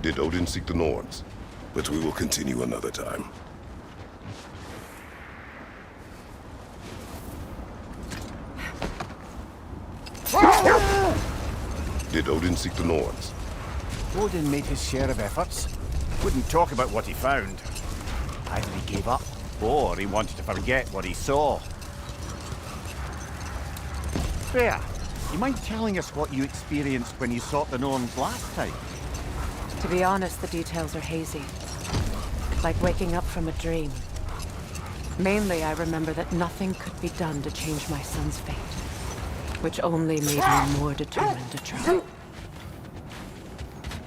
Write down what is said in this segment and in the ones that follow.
Did Odin seek the Norns? But we will continue another time. Did Odin seek the Norns? Odin made his share of efforts. Wouldn't talk about what he found. Either he gave up, or he wanted to forget what he saw. Freya, you mind telling us what you experienced when you sought the Norns last time? To be honest, the details are hazy. Like waking up from a dream. Mainly, I remember that nothing could be done to change my son's fate. Which only made me more determined to try.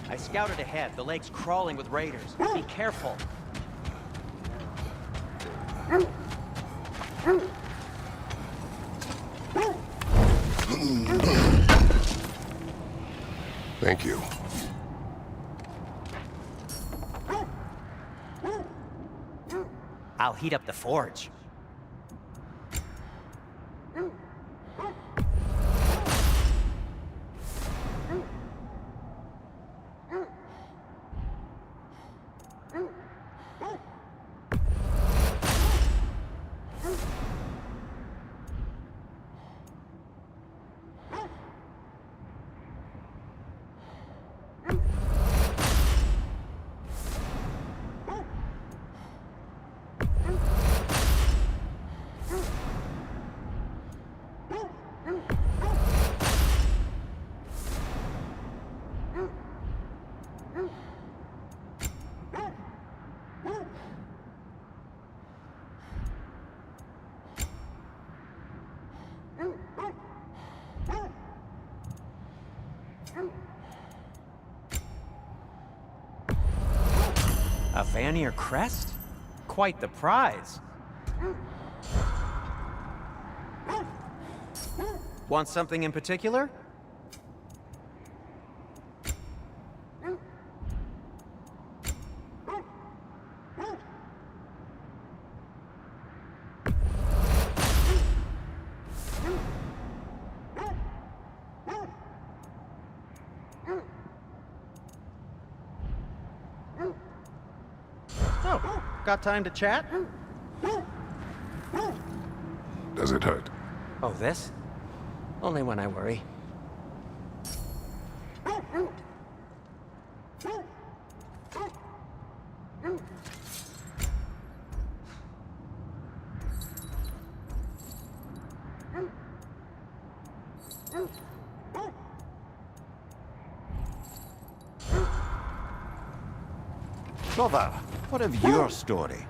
I scouted ahead. The lake's crawling with raiders. Be careful. Thank you. I'll heat up the forge. A Vanir crest? Quite the prize. Want something in particular? Oh, got time to chat? Does it hurt? Oh, this? Only when I worry. Brother, what of your story?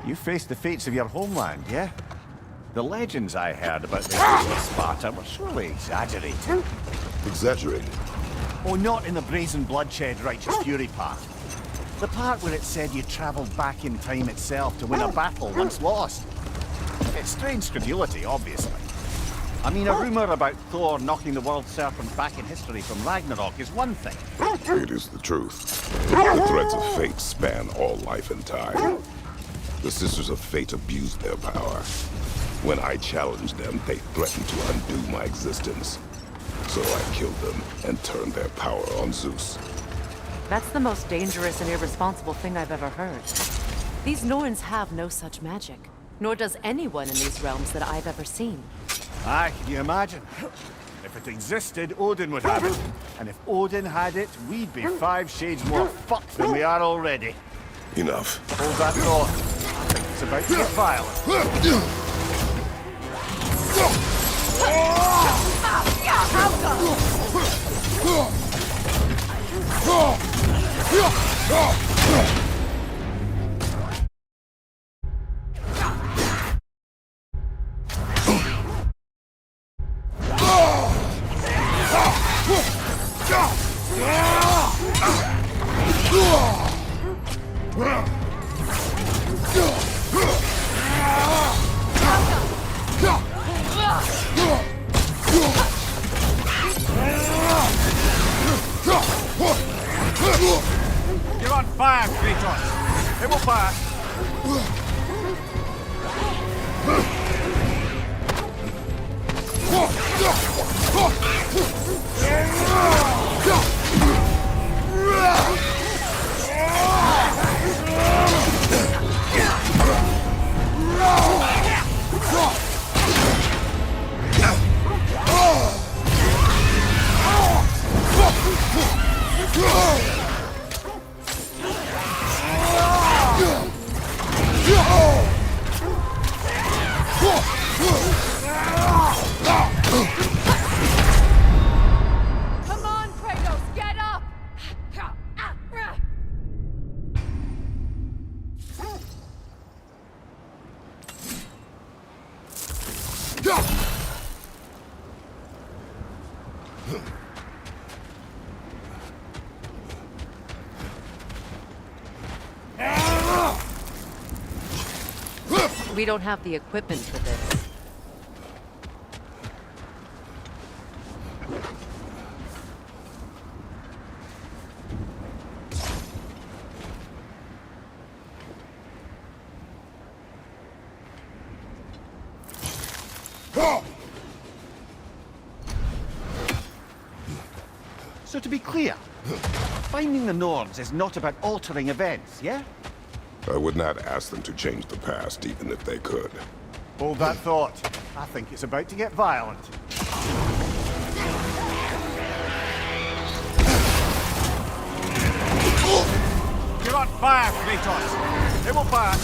You faced the fates of your homeland, yeah? The legends I heard about the people of Sparta were surely exaggerated. Exaggerated? Oh, not in the brazen bloodshed righteous fury part. The part where it said you travelled back in time itself to win a battle once lost. It's strange credulity, obviously. I mean, a rumour about Thor knocking the world serpent back in history from Ragnarok is one thing. It is the truth. The threads of fate span all life and time. The Sisters of Fate abused their power. When I challenged them, they threatened to undo my existence. So I killed them and turned their power on Zeus. That's the most dangerous and irresponsible thing I've ever heard. These Norns have no such magic. Nor does anyone in these realms that I've ever seen. Aye, can you imagine? If it existed, Odin would have it. And if Odin had it, we'd be 5 shades more fucked than we are already. Enough. Hold that thought. I think it's about to get violent. You're on fire, Kratos. It will pass. We don't have the equipment for this. So to be clear, finding the Norns is not about altering events, yeah? I would not ask them to change the past, even if they could. Hold that thought. I think it's about to get violent. You're on fire, Kratos! It will pass!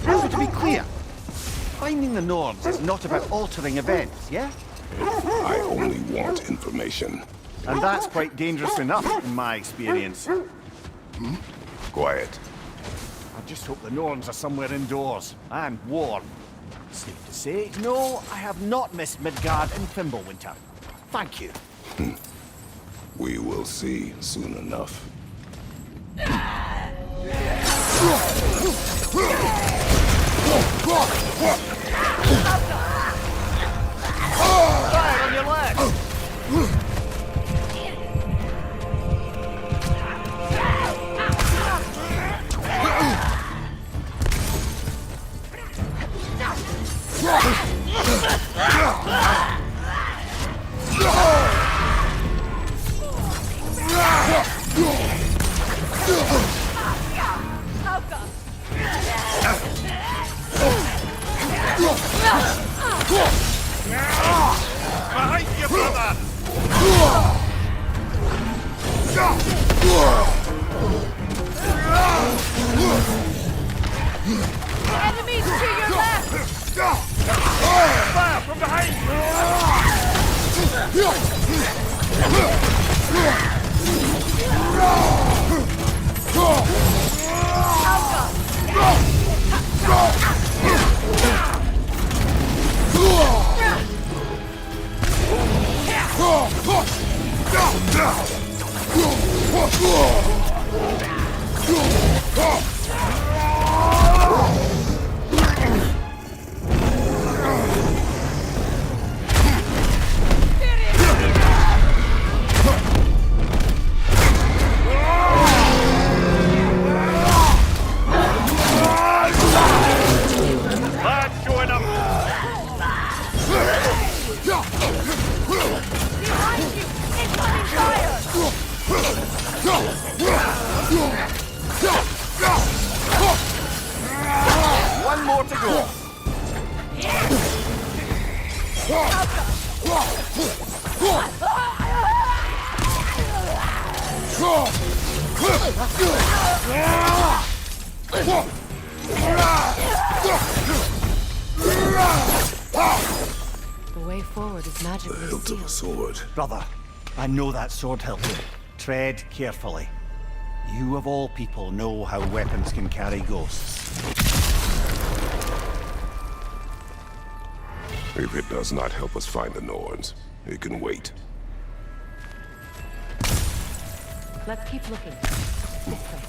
So to be clear, finding the Norns is not about altering events, yeah? I only want information. And that's quite dangerous enough, in my experience. Quiet. I just hope the Norns are somewhere indoors, and warm. Safe to say, no, I have not missed Midgard and Fimbulwinter. Thank you. We will see soon enough. Fire on your left! Behind you, brother! Enemies to your left! Fire from behind! That's going up! Behind you! Incoming fire! One more to go. The way forward is magically The hilt of a sealed. sword. Brother, I know that sword hilt. Tread carefully. You of all people know how weapons can carry ghosts. If it does not help us find the Norns, it can wait. Let's keep looking. This way.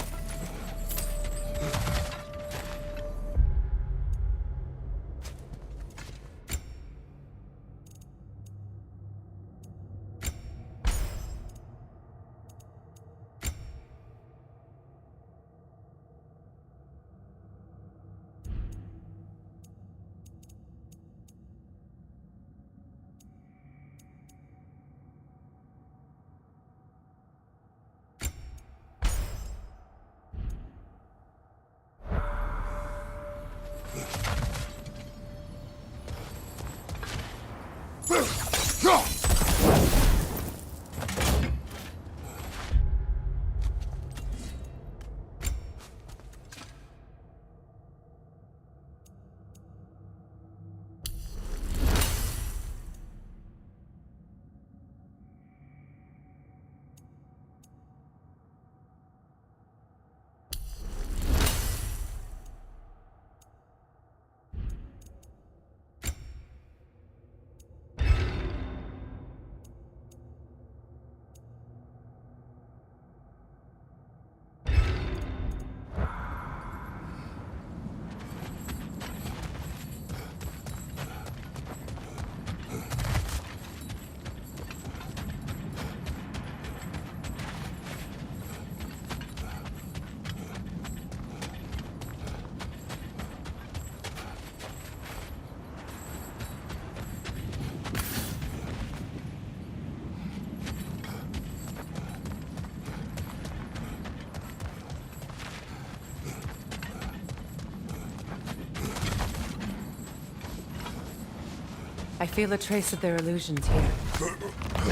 I feel a trace of their illusions here.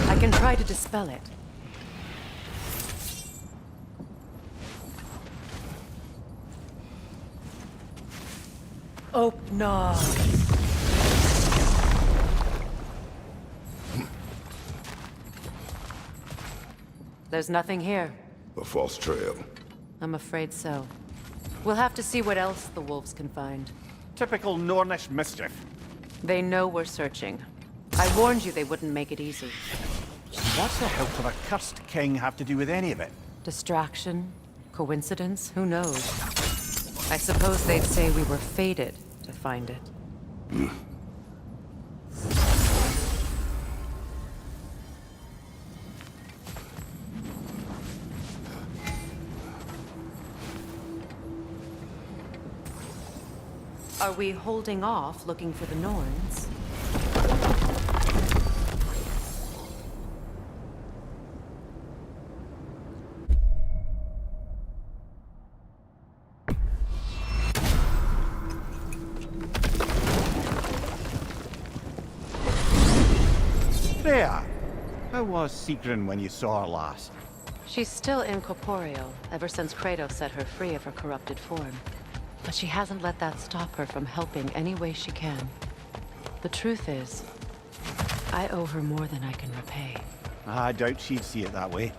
I can try to dispel it. Open. There's nothing here. A false trail. I'm afraid so. We'll have to see what else the wolves can find. Typical Nornish mischief. They know we're searching. I warned you they wouldn't make it easy. What the hell could a cursed king have to do with any of it? Distraction? Coincidence? Who knows? I suppose they'd say we were fated to find it. Are we holding off looking for the Norns? Freya! How was Sigrun when you saw her last? She's still incorporeal, ever since Kratos set her free of her corrupted form. But she hasn't let that stop her from helping any way she can. The truth is, I owe her more than I can repay. I doubt she'd see it that way.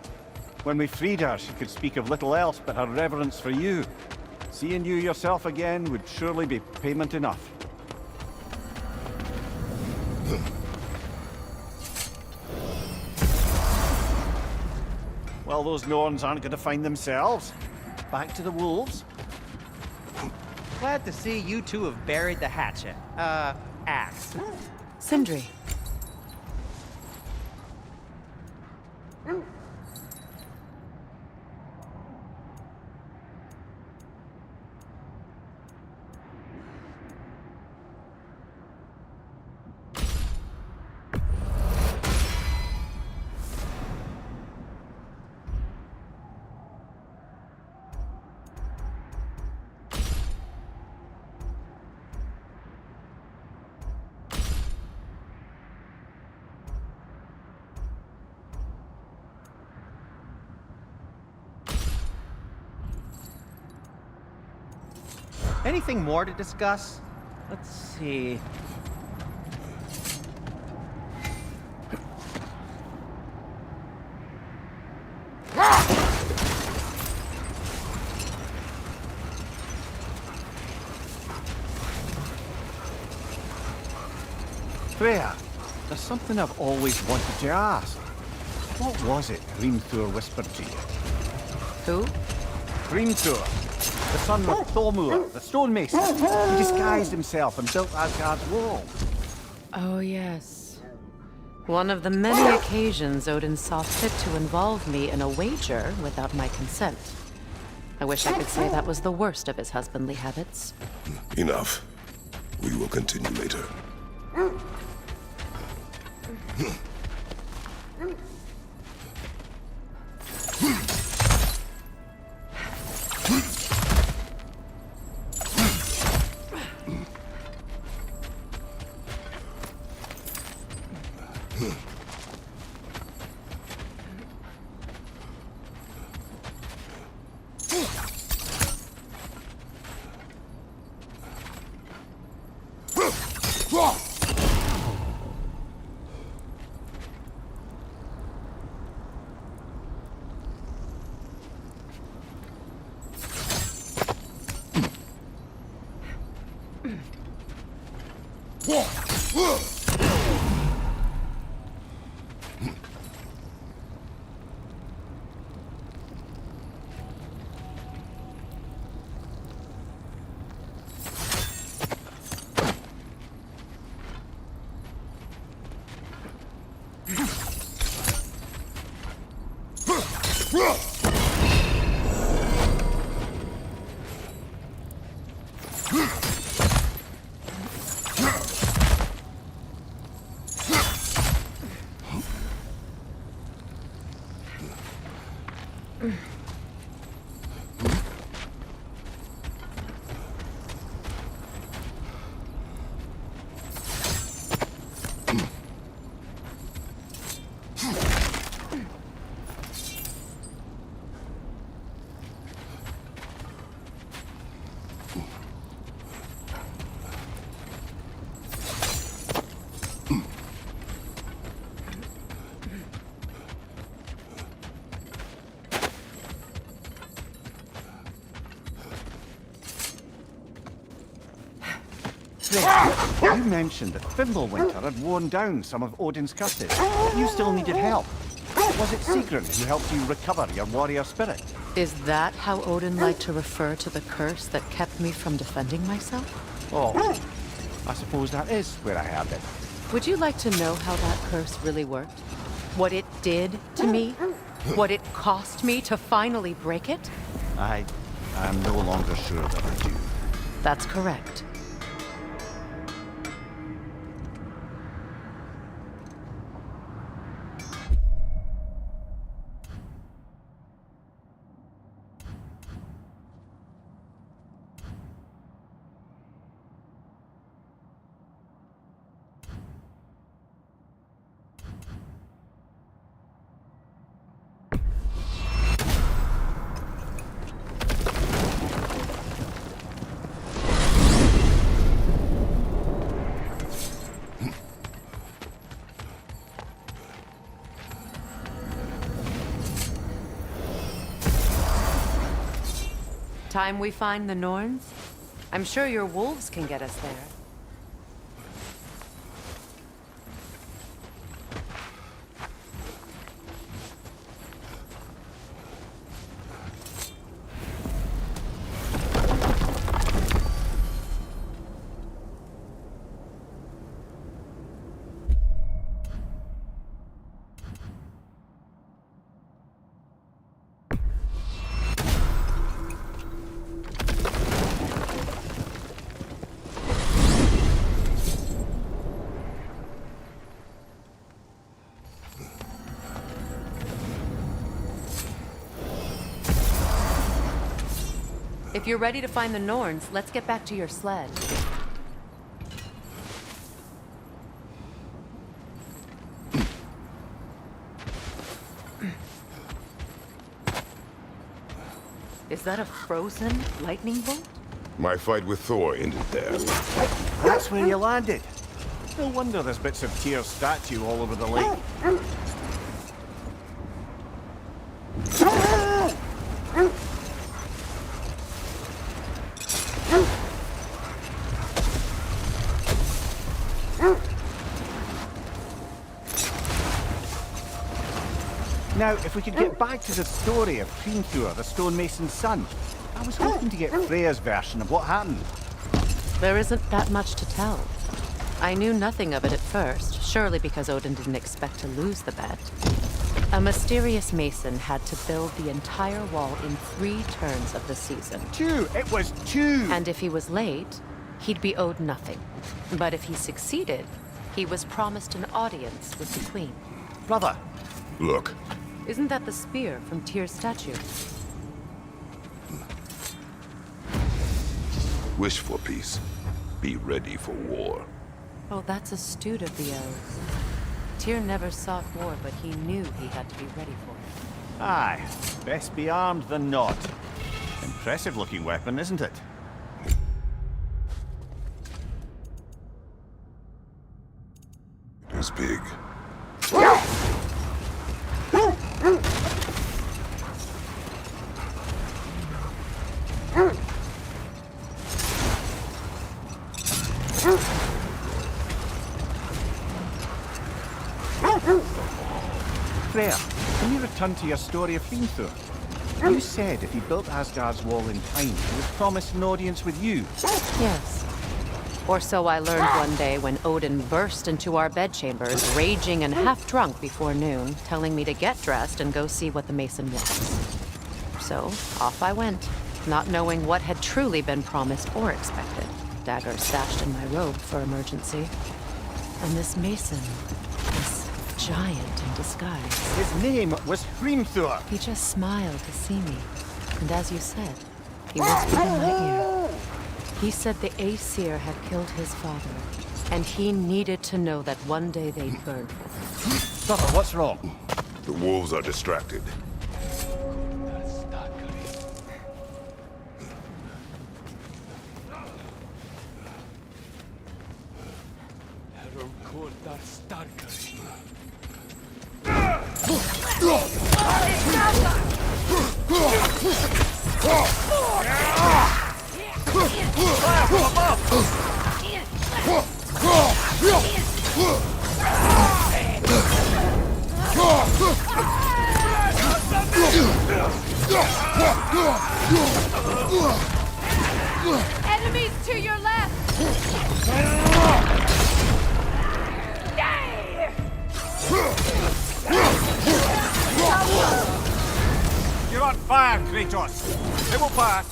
When we freed her, she could speak of little else but her reverence for you. Seeing you yourself again would surely be payment enough. Well, those Norns aren't going to find themselves. Back to the wolves. Glad to see you two have buried the hatchet. Axe. Sindri. Anything more to discuss? Let's see. Freya, there's something I've always wanted to ask. What was it Hrimthur whispered to you? Who? Hrimthur, the son of Thormur, the stonemason. He disguised himself and built Asgard's wall. Oh, yes. One of the many occasions Odin saw fit to involve me in a wager without my consent. I wish I could say that was the worst of his husbandly habits. Enough. We will continue later. You mentioned that Fimbulwinter had worn down some of Odin's curses, but you still needed help. Was it Sigrun who helped you recover your warrior spirit? Is that how Odin liked to refer to the curse that kept me from defending myself? Oh, I suppose that is where I heard it. Would you like to know how that curse really worked? What it did to me? What it cost me to finally break it? I am no longer sure that I do. That's correct. Time we find the Norns? I'm sure your wolves can get us there. If you're ready to find the Norns, let's get back to your sled. Is that a frozen lightning bolt? My fight with Thor ended there. That's where you landed. No wonder there's bits of Tyr's statue all over the lake. Now, if we could get back to the story of Hrimthur, the stonemason's son, I was hoping to get Freya's version of what happened. There isn't that much to tell. I knew nothing of it at first, surely because Odin didn't expect to lose the bet. A mysterious mason had to build the entire wall in 3 turns of the season. 2! It was 2! And if he was late, he'd be owed nothing. But if he succeeded, he was promised an audience with the queen. Brother! Look, Isn't that the spear from Tyr's statue? wish for peace. Be ready for war. Oh, that's astute of the elves. Tyr never sought war, but he knew he had to be ready for it. Aye, best be armed than not. Impressive looking weapon, isn't it? It is big. Freya, can you return to your story of Thor? You said if he built Asgard's wall in time, he was promised an audience with you. Yes. Or so I learned one day when Odin burst into our bedchambers, raging and half-drunk before noon, telling me to get dressed and go see what the mason was. So, off I went, not knowing what had truly been promised or expected. Dagger stashed in my robe for emergency. And this mason, this giant in disguise. His name was Thor. He just smiled to see me. And as you said, he whispered in my ear. He said the Aesir had killed his father, and he needed to know that one day they'd burn for him. Thor, what's wrong? The wolves are distracted. Enemies to your left! You're on fire, Kratos. It will pass.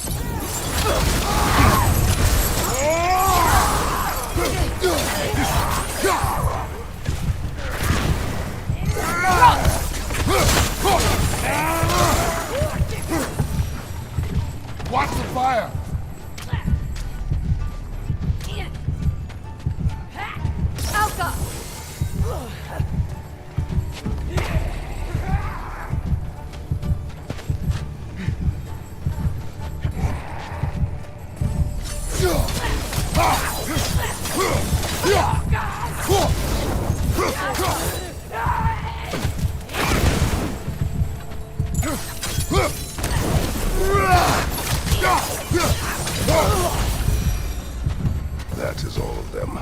Watch the fire! Alka! That is all of them.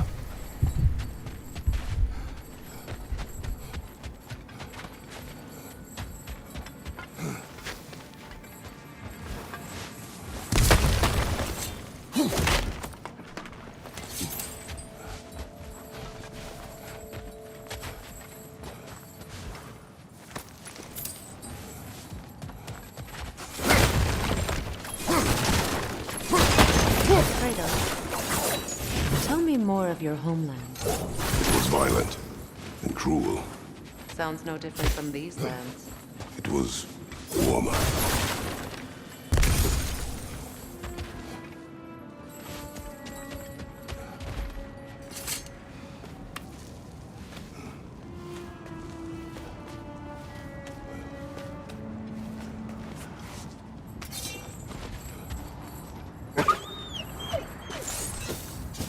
Kratos, tell me more of your homeland. It was violent and cruel. Sounds no different from these lands. It was warmer.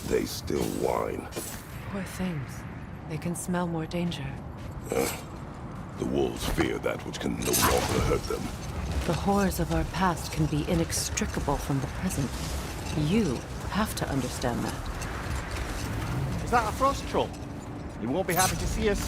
They still whine. Poor things. They can smell more danger. The wolves fear that which can no longer hurt them. The horrors of our past can be inextricable from the present. You have to understand that. Is that a frost troll? You won't be happy to see us.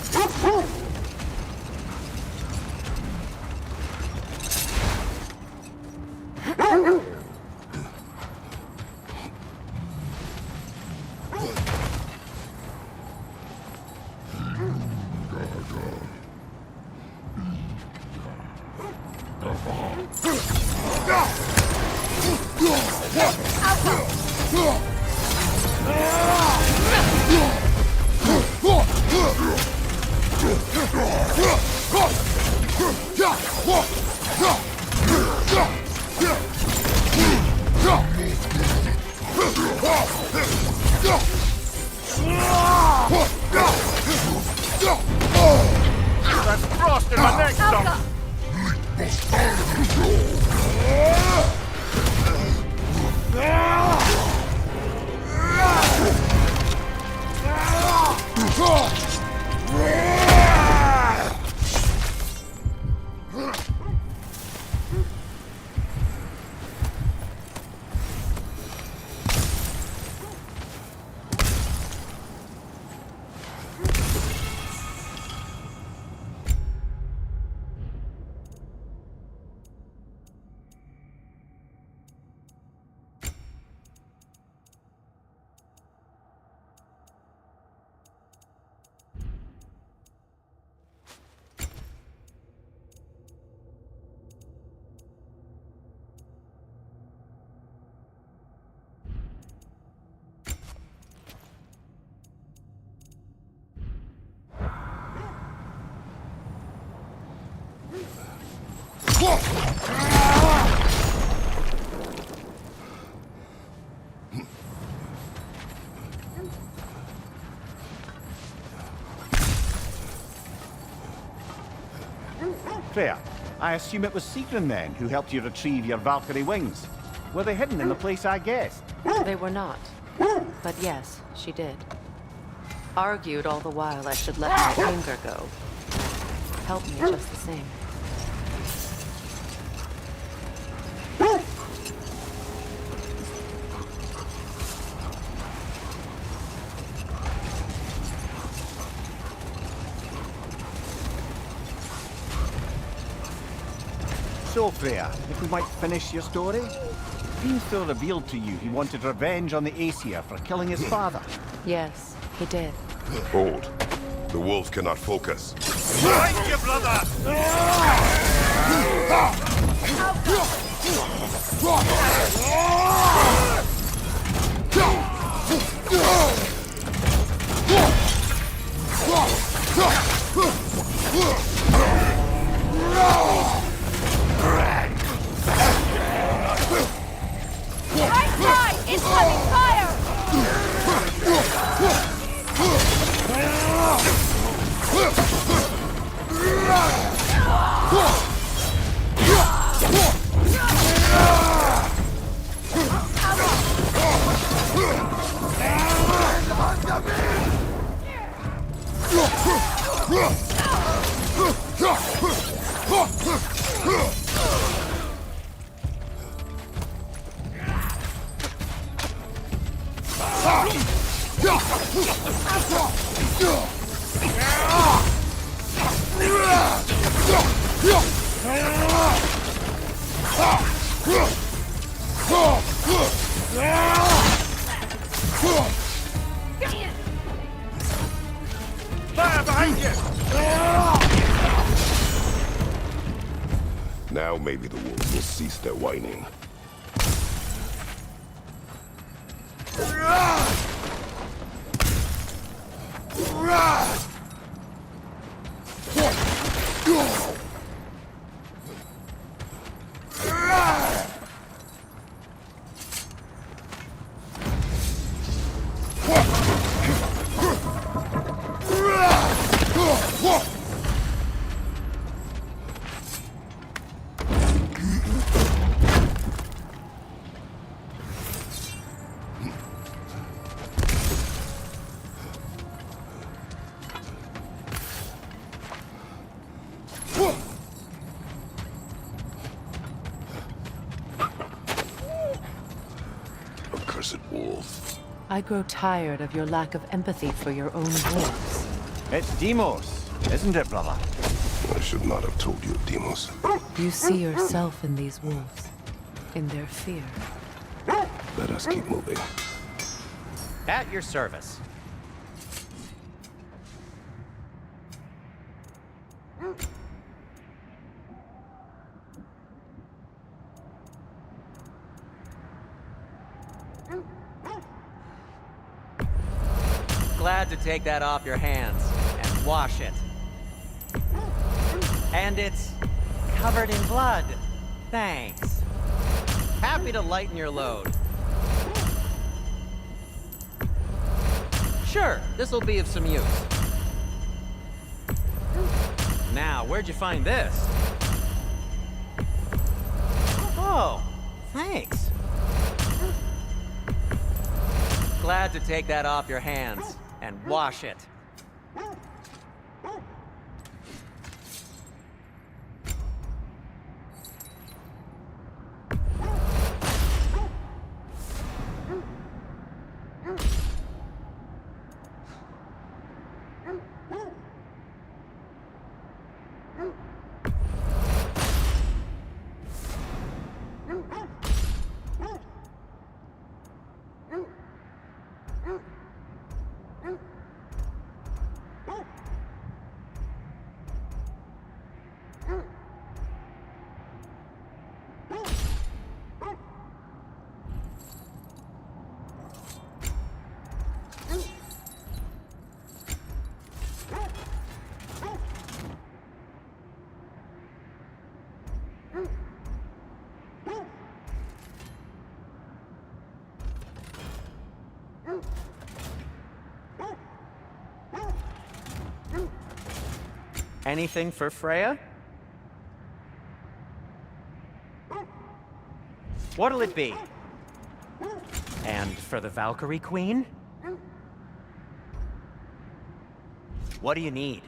Freya, I assume it was Sigrun then who helped you retrieve your Valkyrie wings. Were they hidden in the place I guessed? They were not. But yes, she did. Argued all the while I should let my anger go. Helped me just the same. So, Freya, if we might finish your story? Fiend Thor revealed to you he wanted revenge on the Aesir for killing his father. Yes, he did. Hold. The wolf cannot focus. Thank you, brother! Right side! Incoming fire! Now maybe the wolves will cease their whining. Accursed wolf. I grow tired of your lack of empathy for your own wolves. It's Deimos, isn't it, brother? I should not have told you of Deimos. You see yourself in these wolves, in their fear. Let us keep moving. At your service. Glad to take that off your hands and wash it. And it's covered in blood. Thanks. Happy to lighten your load. Sure, this'll be of some use. Now, where'd you find this? Oh, thanks. Glad to take that off your hands and wash it. Anything for Freya? What'll it be? And for the Valkyrie Queen? What do you need?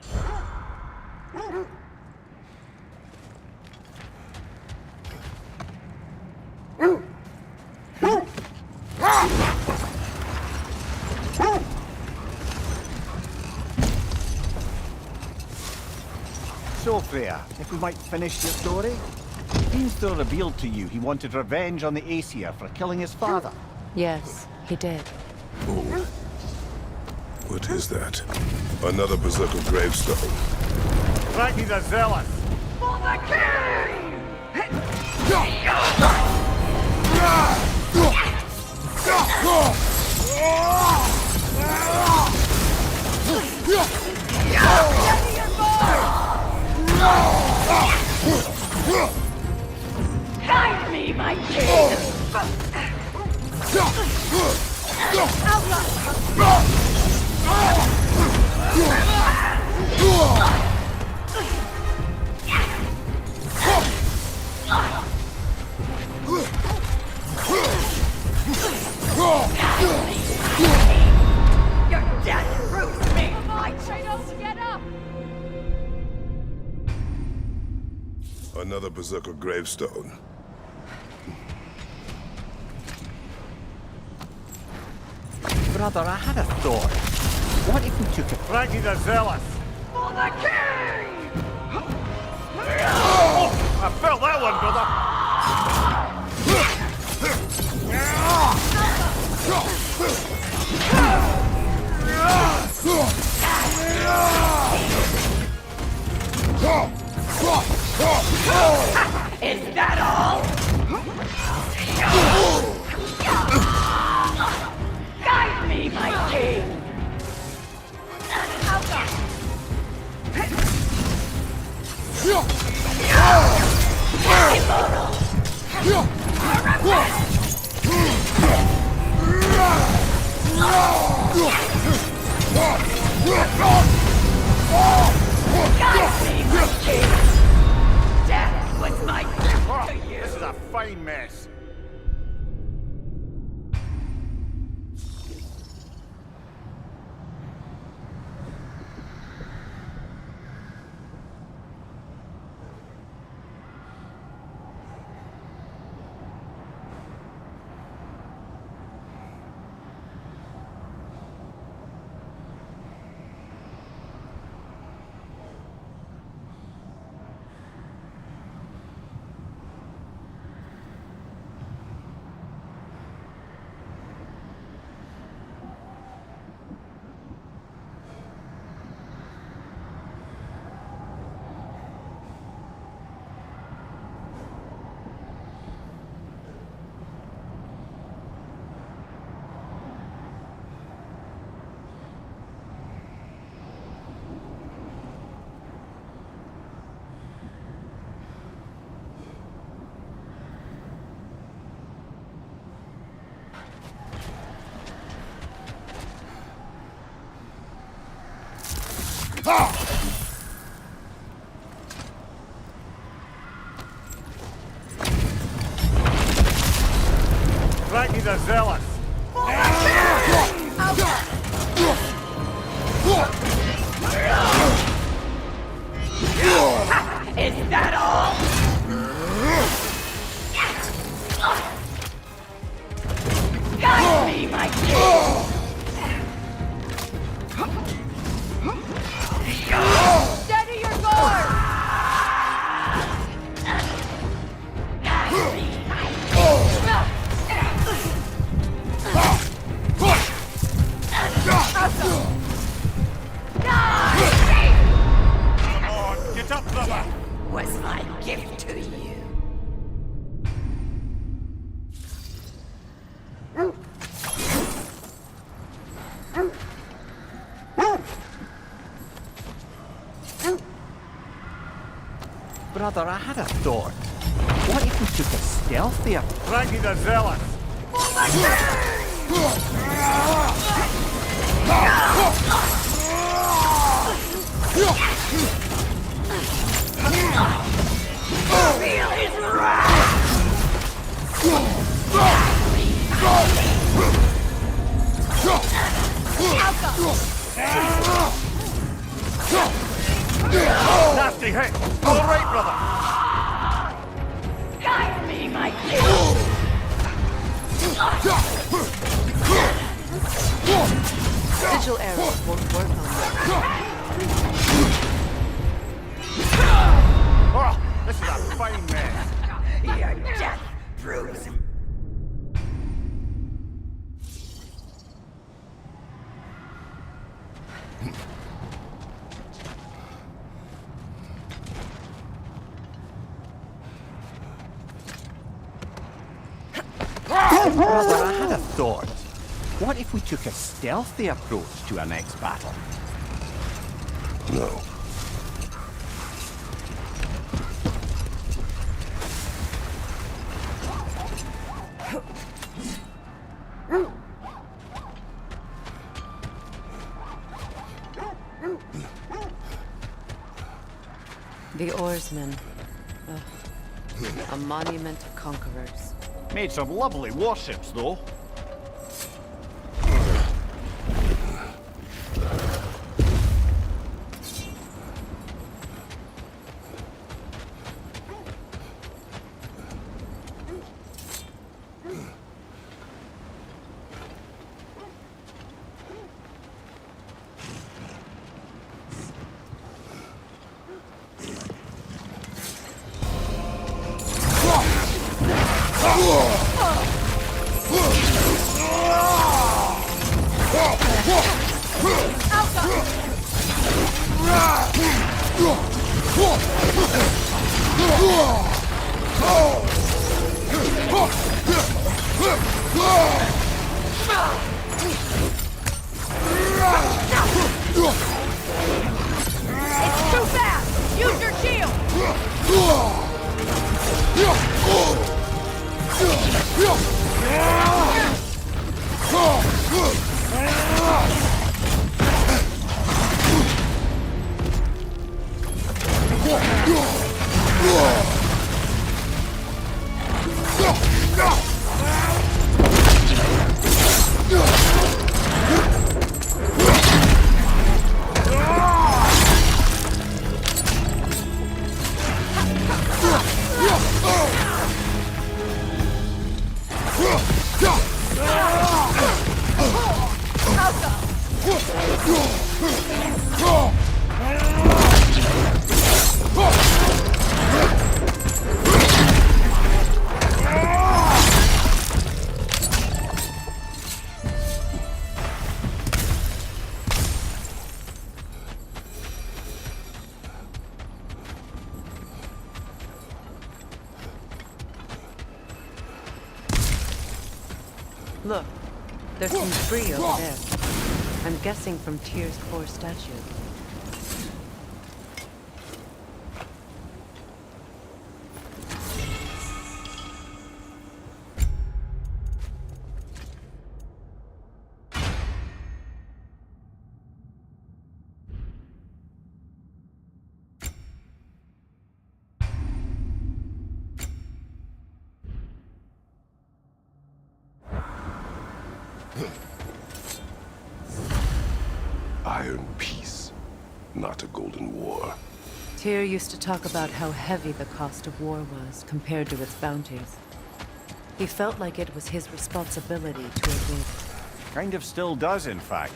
So, Freya, if we might finish your story? Thor revealed to you he wanted revenge on the Aesir for killing his father. Yes, he did. Oh. What is that? Another berserker gravestone. Ragni the Zealous! For the king! Guide me, my king! Your death proves me! Come on, Kratos, get up! Another berserker gravestone. Brother, I had a thought. What if we took a Ragni the Zealous? For the king! Oh, I felt that one, brother! Is that all? Guide me, my king! Guide me, my king! Death was my gift to you! This is a fine mess. Ragni the Zealous! Is that all? Guide me, my king! Steady your guard! Come on, get up, brother! Was my gift to you. Brother, I had a thought. What if we took a stealthier Ragni the Zealous? Nasty hit! All right, brother! Guide me, my king! Sigil arrows won't work on me. Oh, this is a fine mess. Your death proves Brother, I had a thought. What if we took a stealthy approach to our next battle? No. The oarsmen. A monument to conquerors. Made some lovely warships, though. It's too fast! Use your shield! Look, there's some debris over there. I'm guessing from Tyr's core statue. Iron peace, not a golden war. Tyr used to talk about how heavy the cost of war was compared to its bounties. He felt like it was his responsibility to avoid it. Kind of still does, in fact.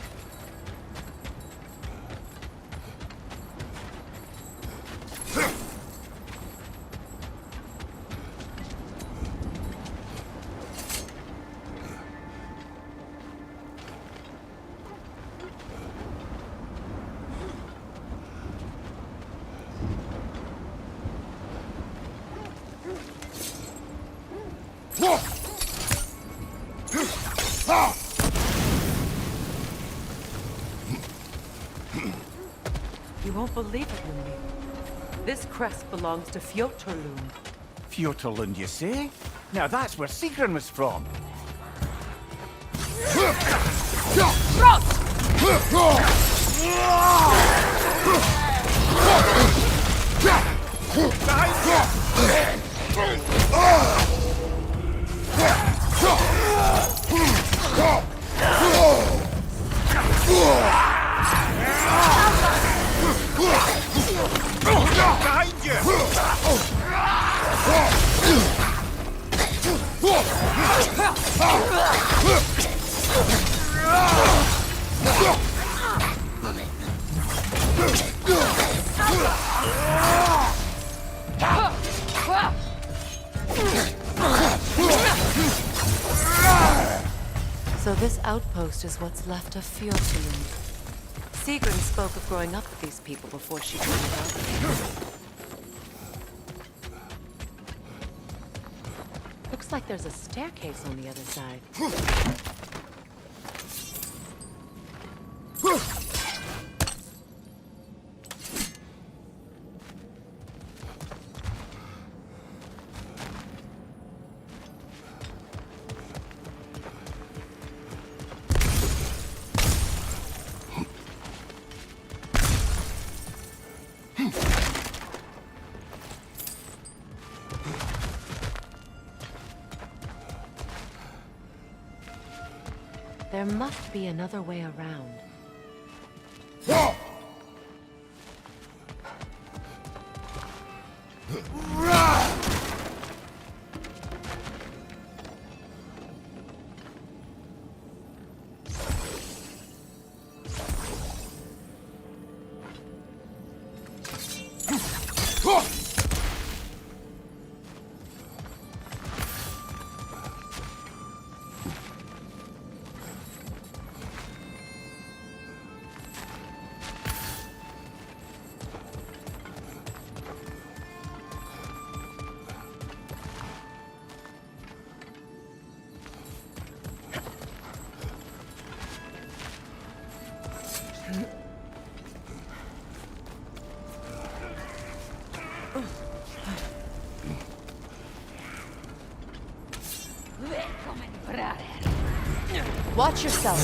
You won't believe it, Lundi. This crest belongs to Fjotorlund. Fjotorlund, you say? Now that's where Sigrun was from. So this outpost is what's left of Fjordland. Sigrun spoke of growing up with these people before she came about. Looks like there's a staircase on the other side. There must be another way around. Watch yourself.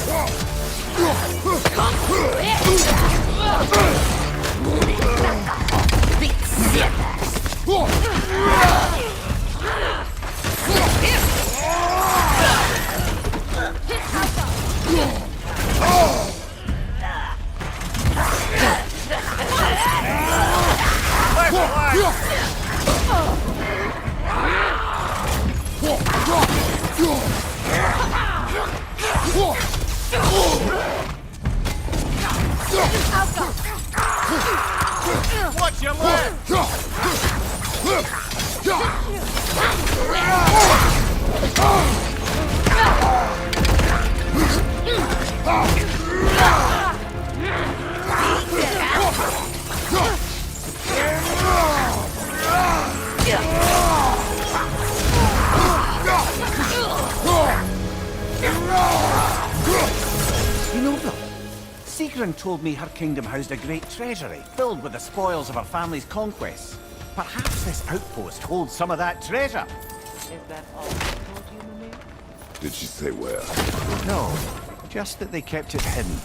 Watch your left! You know, Bill, Sigrun told me her kingdom housed a great treasury, filled with the spoils of her family's conquests. Perhaps this outpost holds some of that treasure. Is that all she told you, Mimir? Did she say where? No, just that they kept it hidden.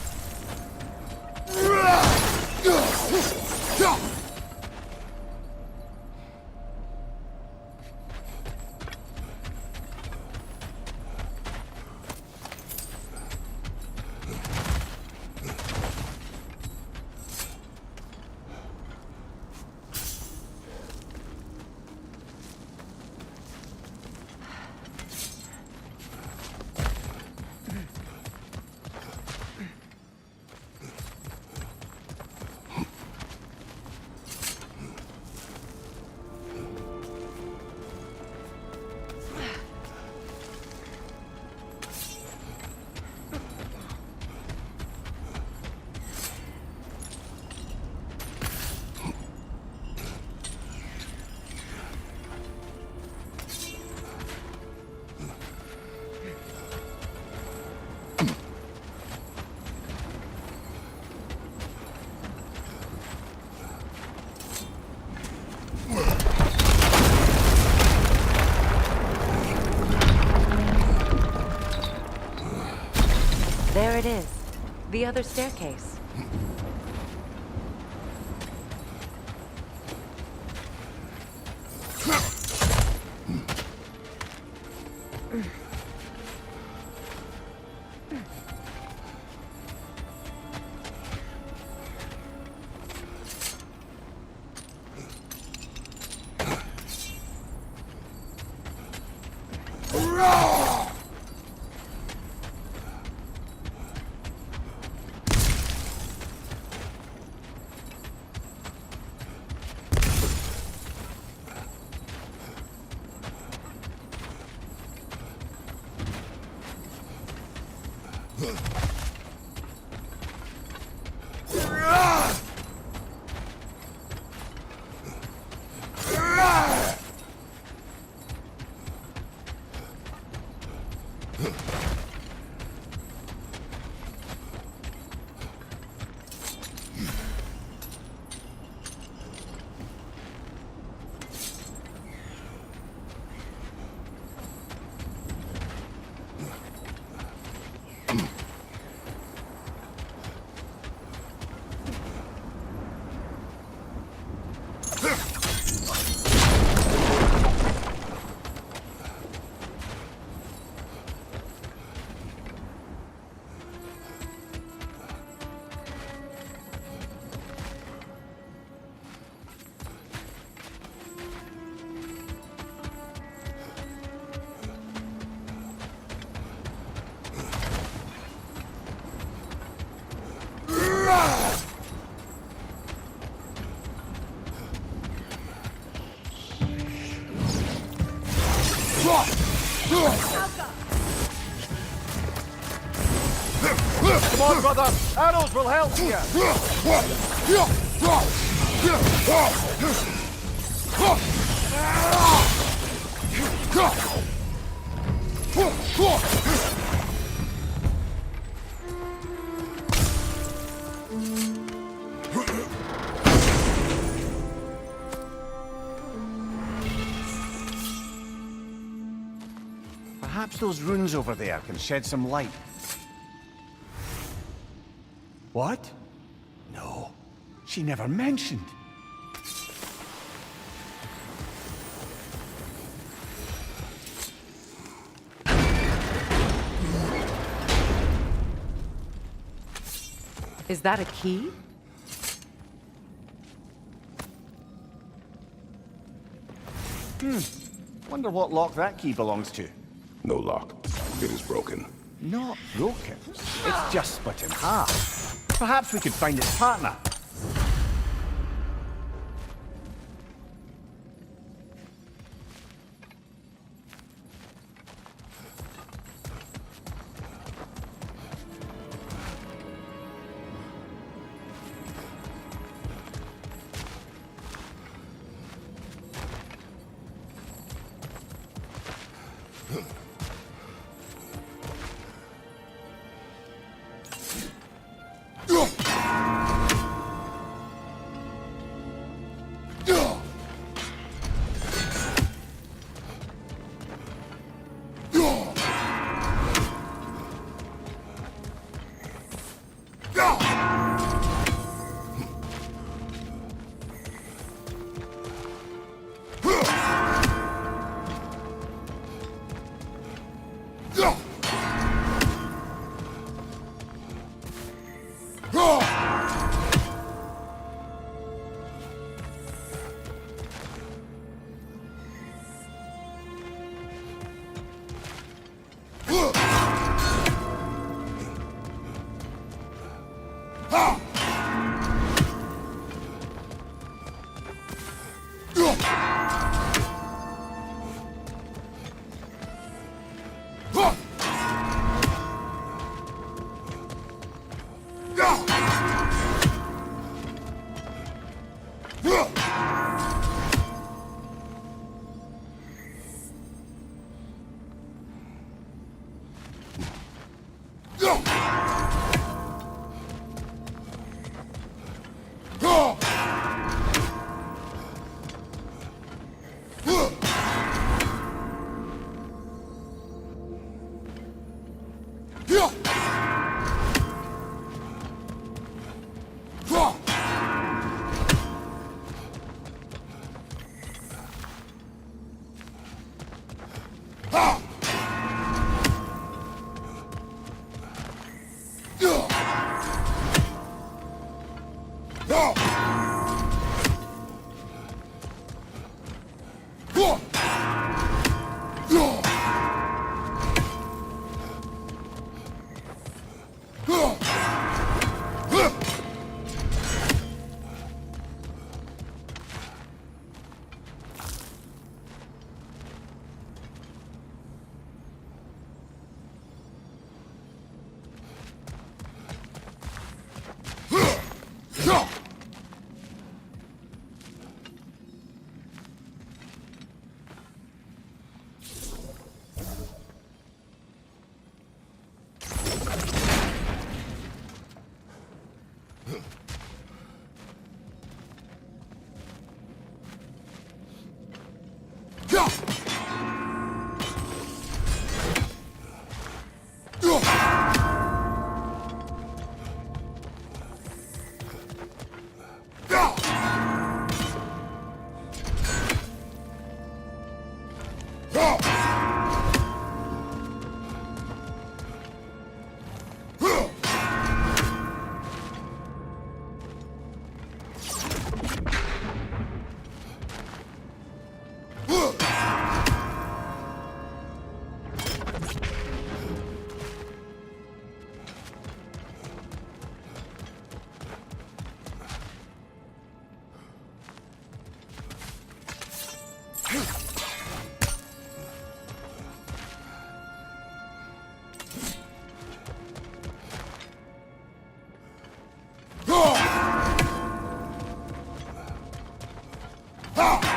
There it is. The other staircase. Come on, brother! Arrows will help you! Perhaps those runes over there can shed some light. What? No, she never mentioned. Is that a key? Wonder what lock that key belongs to. No lock. It is broken. Not broken. It's just split in half. Perhaps we could find its partner. Huh.